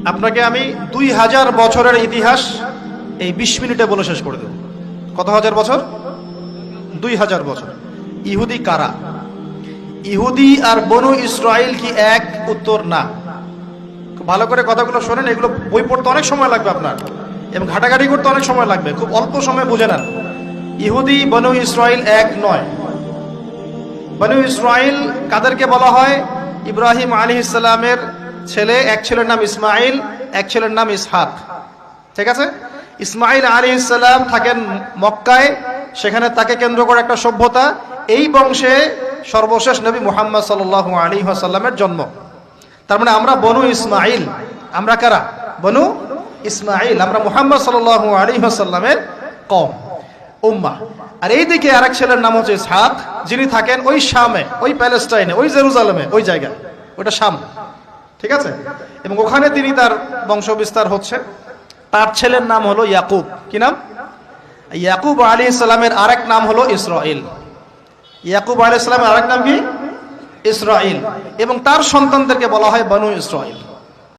আপনাকে আমি 2000 বছরের ইতিহাস এই 20 মিনিটে বলে শেষ করে দেব। কত হাজার বছর? 2000 বছর। ইহুদি কারা? ইহুদি আর বনু ইসরাইল কি এক? উত্তর না। খুব ভালো করে কথাগুলো শোনেন, এগুলো বই পড়তে অনেক সময় লাগবে আপনার, এবং ঘাটাঘাটি করতে অনেক সময় লাগবে, খুব অল্প সময় বুঝে নেন। ইহুদি বনু ইসরাইল এক নয়। বনু ইসরাইল কাদেরকে বলা হয়? ইব্রাহিম আলাইহিস সালামের ছেলে, এক ছেলের নাম ইসমাইল, এক ছেলের নাম ইসহাক। ঠিক আছে? ইসমাইল আলাইহিস সালাম থাকেন মক্কায়, সেখানে তাকে কেন্দ্র করে একটা সভ্যতা। এই বংশে সর্বশেষ নবী মুহাম্মদ সাল্লাল্লাহু আলাইহি ওয়াসাল্লামের জন্ম। তার মানে আমরা বনু ইসমাইল। আমরা কারা? বনু ইসমাইল। আমরা মুহাম্মদ সাল্লাল্লাহু আলাইহি ওয়াসাল্লামের কওম, উম্মাহ। আর এইদিকে আরেক ছেলের নাম হচ্ছে ইসহাক, যিনি থাকেন ওই শামে, ওই প্যালেস্টাইনে, ওই জেরুজালেমে, ওই জায়গায়, ওটা শাম। ঠিক আছে? এবং ওখানে তিনি তার বংশ বিস্তার হচ্ছে। তার ছেলের নাম হলো ইয়াকুব। কি নাম? ইয়াকুব আলাইহিস সালামের আরেক নাম হলো ইসরাইল। ইয়াকুব আলাইহিস সালামের আরেক নাম কি? ইসরাইল। এবং তার সন্তানদেরকে বলা হয় বনু ইসরাইল।